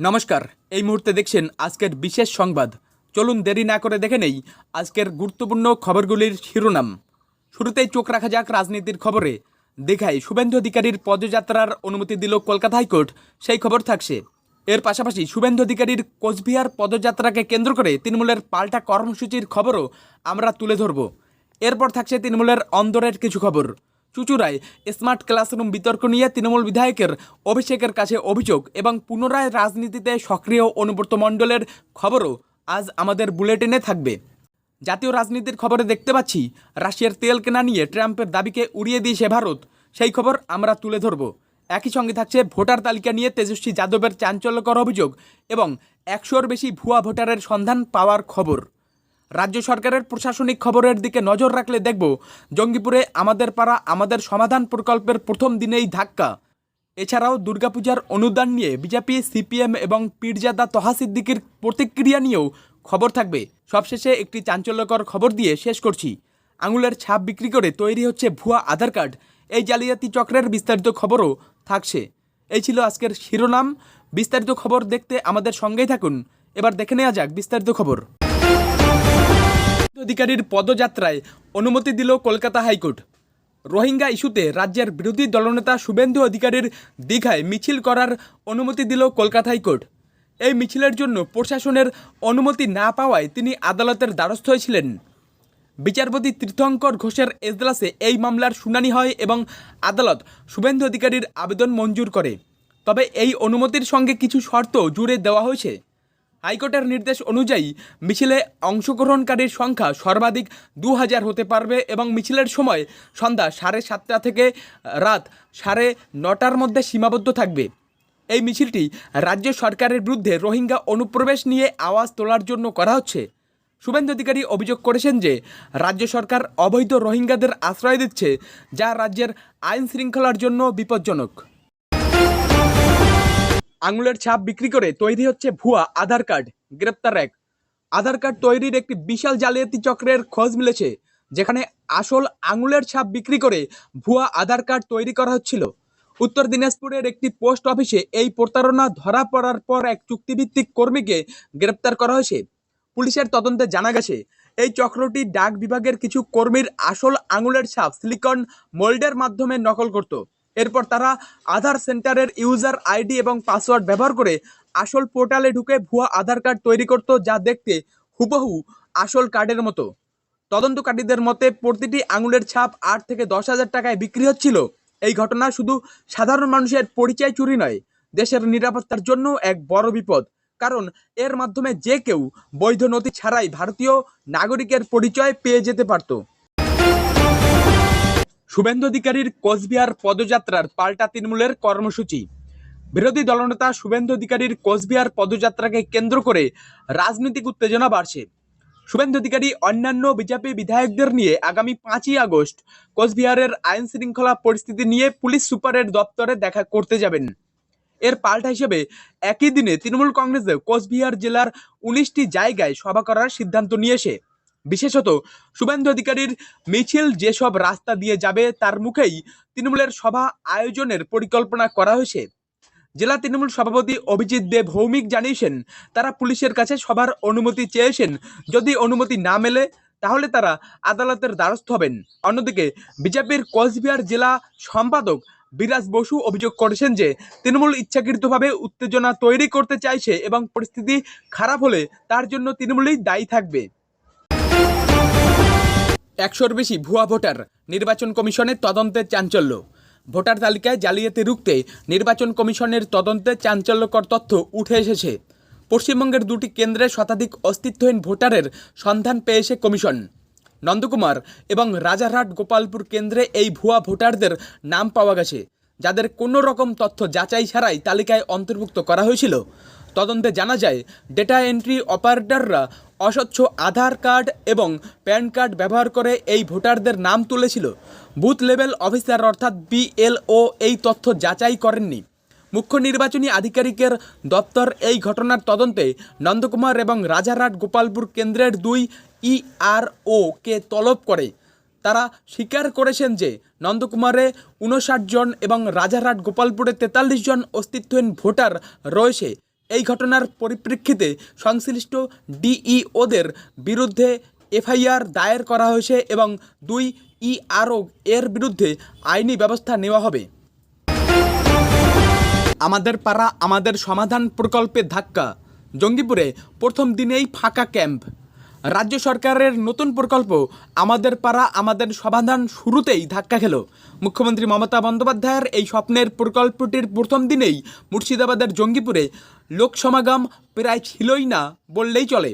নমস্কার। এই মুহূর্তে দেখছেন আজকের বিশেষ সংবাদ। চলুন দেরি না করে দেখে নেই আজকের গুরুত্বপূর্ণ খবরগুলির শিরোনাম। শুরুতেই চোখ রাখা যাক রাজনীতির খবরে। দীঘায় শুভেন্দু অধিকারীর পদযাত্রার অনুমতি দিল কলকাতা হাইকোর্ট, সেই খবর থাকছে। এর পাশাপাশি শুভেন্দু অধিকারীর কোচবিহার পদযাত্রাকে কেন্দ্র করে তৃণমূলের পাল্টা কর্মসূচির খবরও আমরা তুলে ধরব। এরপর থাকছে তৃণমূলের অন্দরের কিছু খবর। চুঁচুড়ায় স্মার্ট ক্লাসরুম বিতর্ক নিয়ে তৃণমূল বিধায়কের অভিষেকের কাছে অভিযোগ এবং পুনরায় রাজনীতিতে সক্রিয় অনুব্রত মণ্ডলের খবরও আজ আমাদের বুলেটিনে থাকবে। জাতীয় রাজনীতির খবরে দেখতে পাচ্ছি রাশিয়ার তেল কেনা নিয়ে ট্রাম্পের দাবিকে উড়িয়ে দিয়েছে ভারত, সেই খবর আমরা তুলে ধরব। একই সঙ্গে থাকছে ভোটার তালিকা নিয়ে তেজস্বী যাদবের চাঞ্চল্যকর অভিযোগ এবং 100-র বেশি ভুয়া ভোটারের সন্ধান পাওয়ার খবর। রাজ্য সরকারের প্রশাসনিক খবরের দিকে নজর রাখলে দেখব জঙ্গিপুরে আমাদের পাড়া আমাদের সমাধান প্রকল্পের প্রথম দিনেই ধাক্কা। এছাড়াও দুর্গাপূজার অনুদান নিয়ে বিজেপি, সিপিএম এবং পীরজাদা তহা সিদ্দিকির প্রতিক্রিয়া নিয়েও খবর থাকবে। সবশেষে একটি চাঞ্চল্যকর খবর দিয়ে শেষ করছি। আঙুলের ছাপ বিক্রি করে তৈরি হচ্ছে ভুয়া আধার কার্ড, এই জালিয়াতি চক্রের বিস্তারিত খবরও থাকছে। এই ছিল আজকের শিরোনাম। বিস্তারিত খবর দেখতে আমাদের সঙ্গেই থাকুন। এবার দেখে নেওয়া যাক বিস্তারিত খবর। অধিকারীর পদযাত্রায় অনুমতি দিল কলকাতা হাইকোর্ট। রোহিঙ্গা ইস্যুতে রাজ্যের বিরোধী দলনেতা শুভেন্দু অধিকারীর দীঘায় মিছিল করার অনুমতি দিল কলকাতা হাইকোর্ট। এই মিছিলের জন্য প্রশাসনের অনুমতি না পাওয়ায় তিনি আদালতের দ্বারস্থ হয়েছিলেন। বিচারপতি তীর্থঙ্কর ঘোষের এজলাসে এই মামলার শুনানি হয় এবং আদালত শুভেন্দু অধিকারীর আবেদন মঞ্জুর করে। তবে এই অনুমতির সঙ্গে কিছু শর্ত জুড়ে দেওয়া হয়েছে। হাইকোর্টের নির্দেশ অনুযায়ী মিছিলে অংশগ্রহণকারীর সংখ্যা সর্বাধিক 2000 হতে পারবে এবং মিছিলের সময় সন্ধ্যা 7:30 থেকে রাত 9:30 মধ্যে সীমাবদ্ধ থাকবে। এই মিছিলটি রাজ্য সরকারের বিরুদ্ধে রোহিঙ্গা অনুপ্রবেশ নিয়ে আওয়াজ তোলার জন্য করা হচ্ছে। শুভেন্দু অধিকারী অভিযোগ করেছেন যে রাজ্য সরকার অবৈধ রোহিঙ্গাদের আশ্রয় দিচ্ছে, যা রাজ্যের আইন শৃঙ্খলার জন্য বিপজ্জনক। আঙুলের ছাপ বিক্রি করে তৈরি হচ্ছে ভুয়া আধার কার্ড, গ্রেপ্তার এক। আধার কার্ড তৈরির একটি বিশাল জালিয়াতি চক্রের খোঁজ মিলেছে, যেখানে আসল আঙুলের ছাপ বিক্রি করে ভুয়া আধার কার্ড তৈরি করা হচ্ছিল। উত্তর দিনাজপুরের একটি পোস্ট অফিসে এই প্রতারণা ধরা পড়ার পর এক চুক্তিভিত্তিক কর্মীকে গ্রেপ্তার করা হয়েছে। পুলিশের তদন্তে জানা গেছে এই চক্রটি ডাক বিভাগের কিছু কর্মীর আসল আঙুলের ছাপ সিলিকন মোল্ডের মাধ্যমে নকল করত। এরপর তারা আধার সেন্টারের ইউজার আইডি এবং পাসওয়ার্ড ব্যবহার করে আসল পোর্টালে ঢুকে ভুয়া আধার কার্ড তৈরি করত, যা দেখতে হুবহু আসল কার্ডের মতো। তদন্তকারীদের মতে প্রতিটি আঙুলের ছাপ 8 থেকে 10,000 টাকায় বিক্রি হচ্ছিল। এই ঘটনা শুধু সাধারণ মানুষের পরিচয় চুরি নয়, দেশের নিরাপত্তার জন্য এক বড় বিপদ। কারণ এর মাধ্যমে যে কেউ বৈধ নথি ছাড়াই ভারতীয় নাগরিকের পরিচয় পেয়ে যেতে পারত। শুভেন্দু অধিকারীর কোচবিহার পদযাত্রার পাল্টা তৃণমূলের কর্মসূচি। বিরোধী দলনেতা শুভেন্দু অধিকারীর কোচবিহার পদযাত্রাকে কেন্দ্র করে রাজনৈতিক উত্তেজনা বাড়ছে। শুভেন্দু অধিকারী অন্যান্য বিজেপি বিধায়কদের নিয়ে আগামী 5ই আগস্ট কোচবিহারের আইন শৃঙ্খলা পরিস্থিতি নিয়ে পুলিশ সুপারের দপ্তরে দেখা করতে যাবেন। এর পাল্টা হিসেবে একই দিনে তৃণমূল কংগ্রেস কোচবিহার জেলার 19টি জায়গায় সভা করার সিদ্ধান্ত নিয়েছে। বিশেষত শুভেন্দু অধিকারীর মিছিল যেসব রাস্তা দিয়ে যাবে তার মুখেই তৃণমূলের সভা আয়োজনের পরিকল্পনা করা হয়েছে। জেলা তৃণমূল সভাপতি অভিজিৎ দেব ভৌমিক জানিয়েছেন, তারা পুলিশের কাছে সভার অনুমতি চেয়েছেন। যদি অনুমতি না মেলে তাহলে তারা আদালতের দ্বারস্থ হবেন। অন্যদিকে বিজেপির কোচবিহার জেলা সম্পাদক বিরাজ বসু অভিযোগ করেছেন যে তৃণমূল ইচ্ছাকৃতভাবে উত্তেজনা তৈরি করতে চাইছে এবং পরিস্থিতি খারাপ হলে তার জন্য তৃণমূলই দায়ী থাকবে। 100-র বেশি ভুয়া ভোটার, নির্বাচন কমিশনের তদন্তে চাঞ্চল্য। ভোটার তালিকায় জালিয়াতি রুখতে নির্বাচন কমিশনের তদন্তে চাঞ্চল্যকর তথ্য উঠে এসেছে। পশ্চিমবঙ্গের 2টি কেন্দ্রে শতাধিক অস্তিত্বহীন ভোটারের সন্ধান পেয়েছে কমিশন। নন্দকুমার এবং রাজারহাট গোপালপুর কেন্দ্রে এই ভুয়া ভোটারদের নাম পাওয়া গেছে, যাদের কোনো রকম তথ্য যাচাই ছাড়াই তালিকায় অন্তর্ভুক্ত করা হয়েছিল। তদন্তে জানা যায় ডেটা এন্ট্রি অপারেটররা অস্বচ্ছ আধার কার্ড এবং প্যান কার্ড ব্যবহার করে এই ভোটারদের নাম তুলেছিল। বুথ লেভেল অফিসার অর্থাৎ BLO এই তথ্য যাচাই করেননি। মুখ্য নির্বাচনী আধিকারিকের দপ্তর এই ঘটনার তদন্তে নন্দকুমার এবং রাজারহাট গোপালপুর কেন্দ্রের 2 ERO কে তলব করে। তারা স্বীকার করেছেন যে নন্দকুমারে 59 জন এবং রাজারহাট গোপালপুরে 43 জন অস্তিত্বহীন ভোটার রয়েছে। এই ঘটনার পরিপ্রেক্ষিতে সংশ্লিষ্ট ডিইওদের বিরুদ্ধে এফআইআর দায়ের করা হয়েছে এবং 2 ইআরও এর বিরুদ্ধে আইনি ব্যবস্থা নেওয়া হবে। আমাদের পাড়া আমাদের সমাধান প্রকল্পে ধাক্কা, জঙ্গিপুরে প্রথম দিনেই ফাঁকা ক্যাম্প। রাজ্য সরকারের নতুন প্রকল্প আমাদের পাড়া আমাদের সমাধান শুরুতেই ধাক্কা খেল। মুখ্যমন্ত্রী মমতা বন্দ্যোপাধ্যায়ের এই স্বপ্নের প্রকল্পটির প্রথম দিনেই মুর্শিদাবাদের জঙ্গিপুরে লোক সমাগম প্রায় ছিলই না বললেই চলে।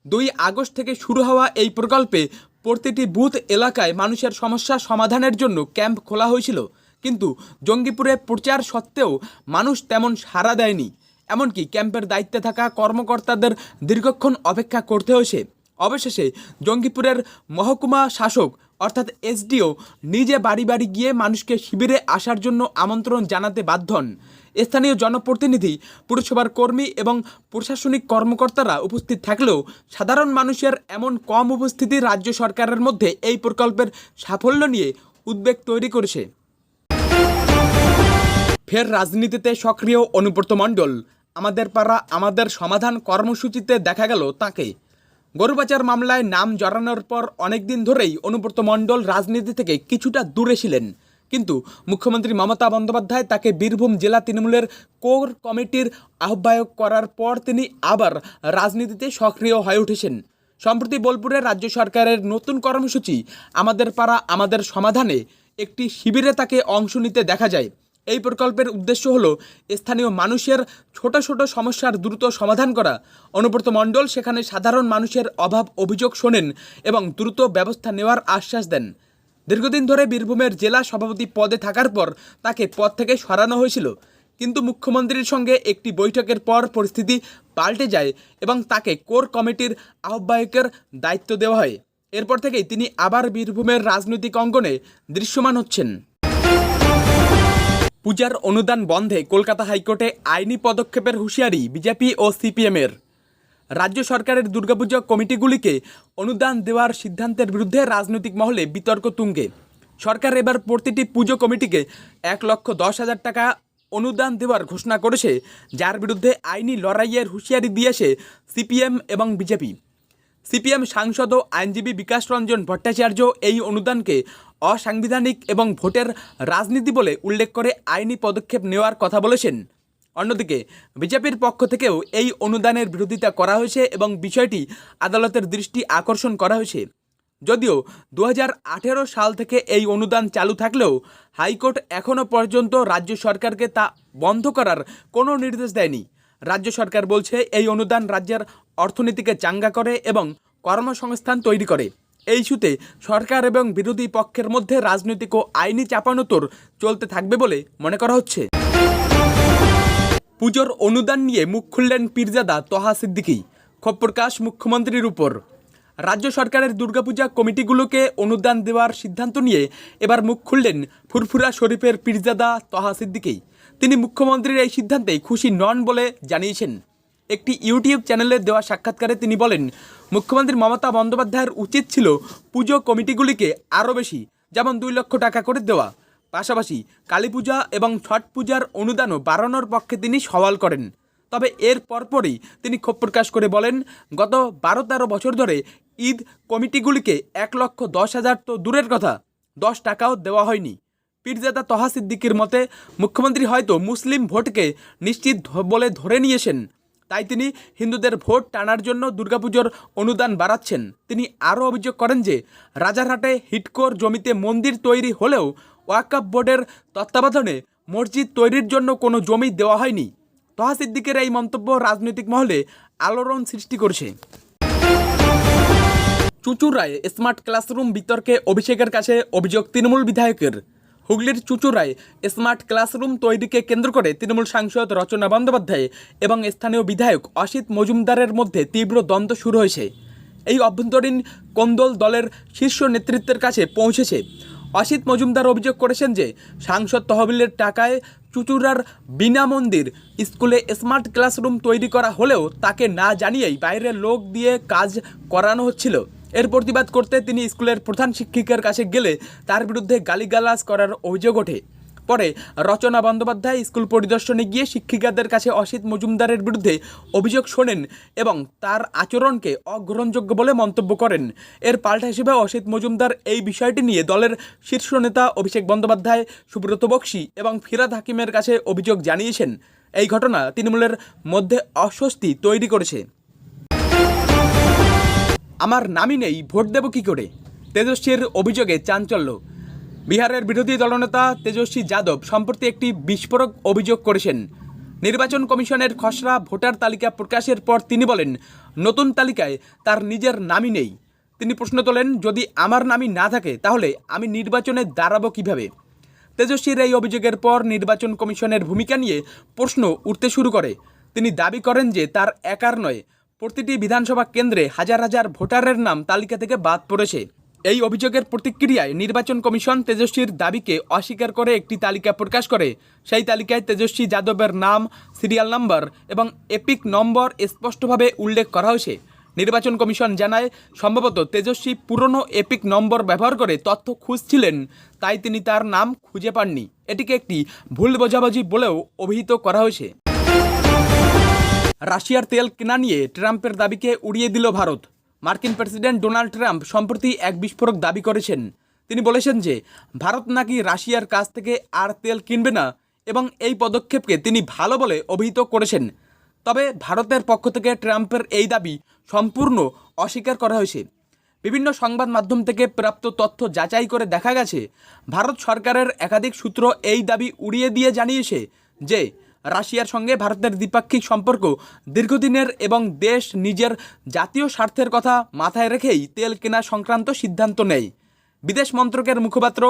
2 আগস্ট থেকে শুরু হওয়া এই প্রকল্পে প্রতিটি বুথ এলাকায় মানুষের সমস্যা সমাধানের জন্য ক্যাম্প খোলা হয়েছিল, কিন্তু জঙ্গিপুরে প্রচার সত্ত্বেও মানুষ তেমন সাড়া দেয়নি। এমনকি ক্যাম্পের দায়িত্বে থাকা কর্মকর্তাদের দীর্ঘক্ষণ অপেক্ষা করতে হয়েছে। অবশেষে জঙ্গিপুরের মহকুমা শাসক অর্থাৎ এসডিও নিজে বাড়ি বাড়ি গিয়ে মানুষকে শিবিরে আসার জন্য আমন্ত্রণ জানাতে বাধ্য হন। স্থানীয় জনপ্রতিনিধি, পুরসভার কর্মী এবং প্রশাসনিক কর্মকর্তারা উপস্থিত থাকলেও সাধারণ মানুষের এমন কম উপস্থিতি রাজ্য সরকারের মধ্যে এই প্রকল্পের সাফল্য নিয়ে উদ্বেগ তৈরি করেছে। ফের রাজনীতিতে সক্রিয় অনুব্রত মণ্ডল। আমাদের পাড়া আমাদের সমাধান কর্মসূচিতে দেখা গেল তাকে। গরু পাচার মামলায় নাম জড়ানোর পর অনেকদিন ধরেই অনুব্রত মণ্ডল রাজনীতি থেকে কিছুটা দূরে ছিলেন, কিন্তু মুখ্যমন্ত্রী মমতা বন্দ্যোপাধ্যায় তাকে বীরভূম জেলা তৃণমূলের কোর কমিটির আহ্বায়ক করার পর তিনি আবার রাজনীতিতে সক্রিয় হয়ে উঠেছেন। সম্প্রতি বোলপুরে রাজ্য সরকারের নতুন কর্মসূচি আমাদের পাড়া আমাদের সমাধানে একটি শিবিরে তাকে অংশ নিতে দেখা যায়। এই প্রকল্পের উদ্দেশ্য হলো স্থানীয় মানুষের ছোট ছোট সমস্যার দ্রুত সমাধান করা। অনুব্রত মণ্ডল সেখানে সাধারণ মানুষের অভাব অভিযোগ শোনেন এবং দ্রুত ব্যবস্থা নেওয়ার আশ্বাস দেন। দীর্ঘদিন ধরে বীরভূমের জেলা সভাপতি পদে থাকার পর তাকে পদ থেকে সরানো হয়েছিল, কিন্তু মুখ্যমন্ত্রীর সঙ্গে একটি বৈঠকের পর পরিস্থিতি পাল্টে যায় এবং তাকে কোর কমিটির আহ্বায়কের দায়িত্ব দেওয়া হয়। এরপর থেকেই তিনি আবার বীরভূমের রাজনৈতিক অঙ্গনে দৃশ্যমান হচ্ছেন। পূজার অনুদান বন্ধে কলকাতা হাইকোর্টে আইনি পদক্ষেপের হুঁশিয়ারি বিজেপি ও সিপিএমের। রাজ্য সরকারের দুর্গাপূজা কমিটিগুলিকে অনুদান দেওয়ার সিদ্ধান্তের বিরুদ্ধে রাজনৈতিক মহলে বিতর্ক তুঙ্গে। সরকার এবার প্রতিটি পুজো কমিটিকে 1,10,000 টাকা অনুদান দেওয়ার ঘোষণা করেছে, যার বিরুদ্ধে আইনি লড়াইয়ের হুঁশিয়ারি দিয়েছে সিপিএম এবং বিজেপি। সিপিএম সাংসদ ও আইনজীবী বিকাশ রঞ্জন ভট্টাচার্য এই অনুদানকে অসাংবিধানিক এবং ভোটের রাজনীতি বলে উল্লেখ করে আইনি পদক্ষেপ নেওয়ার কথা বলেছেন। অন্যদিকে বিজেপির পক্ষ থেকেও এই অনুদানের বিরোধিতা করা হয়েছে এবং বিষয়টি আদালতের দৃষ্টি আকর্ষণ করা হয়েছে। যদিও 2018 সাল থেকে এই অনুদান চালু থাকলেও হাইকোর্ট এখনও পর্যন্ত রাজ্য সরকারকে তা বন্ধ করার কোনো নির্দেশ দেয়নি। রাজ্য সরকার বলছে এই অনুদান রাজ্যের অর্থনীতিকে চাঙ্গা করে এবং কর্মসংস্থান তৈরি করে। এই ইস্যুতে সরকার এবং বিরোধী পক্ষের মধ্যে রাজনৈতিক ও আইনি চাপানোতর চলতে থাকবে বলে মনে করা হচ্ছে। পুজোর অনুদান নিয়ে মুখ খুললেন পীরজাদা তহা সিদ্দিকী। ক্ষোভ প্রকাশ মুখ্যমন্ত্রীর উপর। রাজ্য সরকারের দুর্গাপূজা কমিটিগুলোকে অনুদান দেওয়ার সিদ্ধান্ত নিয়ে এবার মুখ খুললেন ফুরফুরা শরীফের পীরজাদা তহা সিদ্দিকী। তিনি মুখ্যমন্ত্রীর এই সিদ্ধান্তে খুশি নন বলে জানিয়েছেন। একটি ইউটিউব চ্যানেলে দেওয়া সাক্ষাৎকারে তিনি বলেন, মুখ্যমন্ত্রী মমতা বন্দ্যোপাধ্যায়ের উচিত ছিল পুজো কমিটিগুলিকে আরও বেশি, যেমন 2 লক্ষ টাকা করে দেওয়া। পাশাপাশি কালী পূজা এবং ছট পূজার অনুদানও বাড়ানোর পক্ষে তিনি সওয়াল করেন। তবে এর পরপরই তিনি ক্ষোভ প্রকাশ করে বলেন, গত 12-13 বছর ধরে ঈদ কমিটিগুলিকে 1,10,000 তো দূরের কথা, 10 টাকাও দেওয়া হয়নি। পীরজাদা তহা সিদ্দিকীর মতে মুখ্যমন্ত্রী হয়তো মুসলিম ভোটকে নিশ্চিত বলে ধরে নিয়েছেন, তাই তিনি হিন্দুদের ভোট টানার জন্য দুর্গাপুজোর অনুদান বাড়াচ্ছেন। তিনি আরও অভিযোগ করেন যে রাজারহাটে হিটকোর জমিতে মন্দির তৈরি হলেও ওয়াকফ বোর্ডের তত্ত্বাবধানে মসজিদ তৈরির জন্য কোনো জমি দেওয়া হয়নি। তহা সিদ্দিকের এই মন্তব্য রাজনৈতিক মহলে আলোড়ন সৃষ্টি করেছে। চুঁচুড়ায় স্মার্ট ক্লাসরুম বিতর্কে অভিষেকের কাছে অভিযোগ তৃণমূল বিধায়কের। হুগলির চুঁচুড়ায় স্মার্ট ক্লাসরুম তৈরিকে কেন্দ্র করে তৃণমূল সাংসদ রচনা বন্দ্যোপাধ্যায় এবং স্থানীয় বিধায়ক অসিত মজুমদারের মধ্যে তীব্র দ্বন্দ্ব শুরু হয়েছে। এই অভ্যন্তরীণ কোন্দল দলের শীর্ষ নেতৃত্বের কাছে পৌঁছেছে। অসিত মজুমদার অভিযোগ করেছেন যে সাংসদ তহবিলের টাকায় চুঁচুড়ার বিনা মন্দির স্কুলে স্মার্ট ক্লাসরুম তৈরি করা হলেও তাকে না জানিয়েই বাইরের লোক দিয়ে কাজ করানো হচ্ছিল। এর প্রতিবাদ করতে তিনি স্কুলের প্রধান শিক্ষিকার কাছে গেলে তার বিরুদ্ধে গালিগালাজ করার অভিযোগ ওঠে। পরে রচনা বন্দ্যোপাধ্যায় স্কুল পরিদর্শনে গিয়ে শিক্ষিকাদের কাছে অসিত মজুমদারের বিরুদ্ধে অভিযোগ শোনেন এবং তার আচরণকে অগ্রহণযোগ্য বলে মন্তব্য করেন। এর পাল্টা হিসেবে অসিত মজুমদার এই বিষয়টি নিয়ে দলের শীর্ষ নেতা অভিষেক বন্দ্যোপাধ্যায়, সুব্রত বক্সী এবং ফিরহাদ হাকিমের কাছে অভিযোগ জানিয়েছেন। এই ঘটনা তৃণমূলের মধ্যে অস্বস্তি তৈরি করেছে। আমার নামই নেই, ভোট দেব কী করে? তেজস্বীর অভিযোগে চাঞ্চল্য। বিহারের বিরোধী দলনেতা তেজস্বী যাদব সম্প্রতি একটি বিস্ফোরক অভিযোগ করেছেন। নির্বাচন কমিশনের খসড়া ভোটার তালিকা প্রকাশের পর তিনি বলেন, নতুন তালিকায় তার নিজের নামই নেই। তিনি প্রশ্ন তোলেন, যদি আমার নামই না থাকে তাহলে আমি নির্বাচনে দাঁড়াবো কিভাবে? তেজস্বীর এই অভিযোগের পর নির্বাচন কমিশনের ভূমিকা নিয়ে প্রশ্ন উঠতে শুরু করে। তিনি দাবি করেন যে তার একার নয়, প্রতিটি বিধানসভা কেন্দ্রে হাজার হাজার ভোটারের নাম তালিকা থেকে বাদ পড়েছে। এই অভিযোগের প্রতিক্রিয়ায় নির্বাচন কমিশন তেজস্বীর দাবিকে অস্বীকার করে একটি তালিকা প্রকাশ করে। সেই তালিকায় তেজস্বী যাদবের নাম, সিরিয়াল নম্বর এবং এপিক নম্বর স্পষ্টভাবে উল্লেখ করা হয়েছে। নির্বাচন কমিশন জানায়, সম্ভবত তেজস্বী পুরনো এপিক নম্বর ব্যবহার করে তথ্য খুঁজছিলেন, তাই তিনি তার নাম খুঁজে পাননি। এটিকে একটি ভুল বোঝাবুঝি বলেও অভিহিত করা হয়েছে। রাশিয়ার তেল কেনা নিয়ে ট্রাম্পের দাবিকে উড়িয়ে দিল ভারত। মার্কিন প্রেসিডেন্ট ডোনাল্ড ট্রাম্প সম্প্রতি এক বিস্ফোরক দাবি করেছেন। তিনি বলেছেন যে ভারত নাকি রাশিয়ার কাছ থেকে আর তেল কিনবে না এবং এই পদক্ষেপকে তিনি ভালো বলে অভিহিত করেছেন। তবে ভারতের পক্ষ থেকে ট্রাম্পের এই দাবি সম্পূর্ণ অস্বীকার করা হয়েছে। বিভিন্ন সংবাদ মাধ্যম থেকে প্রাপ্ত তথ্য যাচাই করে দেখা গেছে, ভারত সরকারের একাধিক সূত্র এই দাবি উড়িয়ে দিয়ে জানিয়েছে যে রাশিয়ার সঙ্গে ভারতের দ্বিপাক্ষিক সম্পর্ক দীর্ঘদিনের এবং দেশ নিজের জাতীয় স্বার্থের কথা মাথায় রেখেই তেল কেনা সংক্রান্ত সিদ্ধান্ত নেয়। বিদেশ মন্ত্রকের মুখপাত্র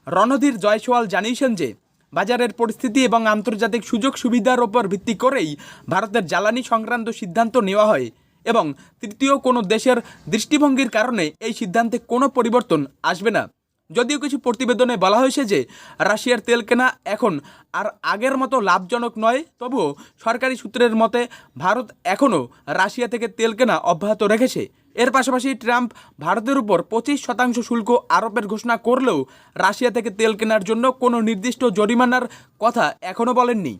রণধীর জয়সওয়াল জানিয়েছেন যে বাজারের পরিস্থিতি এবং আন্তর্জাতিক সুযোগ সুবিধার ওপর ভিত্তি করেই ভারতের জ্বালানি সংক্রান্ত সিদ্ধান্ত নেওয়া হয় এবং তৃতীয় কোনো দেশের দৃষ্টিভঙ্গির কারণে এই সিদ্ধান্তে কোনো পরিবর্তন আসবে না। যদিও কিছু প্রতিবেদনে বলা হয়েছে যে রাশিয়ার তেল কেনা এখন আর আগের মতো লাভজনক নয়, তবুও সরকারি সূত্রের মতে ভারত এখনও রাশিয়া থেকে তেল কেনা অব্যাহত রেখেছে। এর পাশাপাশি ট্রাম্প ভারতের উপর 25% শুল্ক আরোপের ঘোষণা করলেও রাশিয়া থেকে তেল কেনার জন্য কোনো নির্দিষ্ট জরিমানার কথা এখনও বলেননি।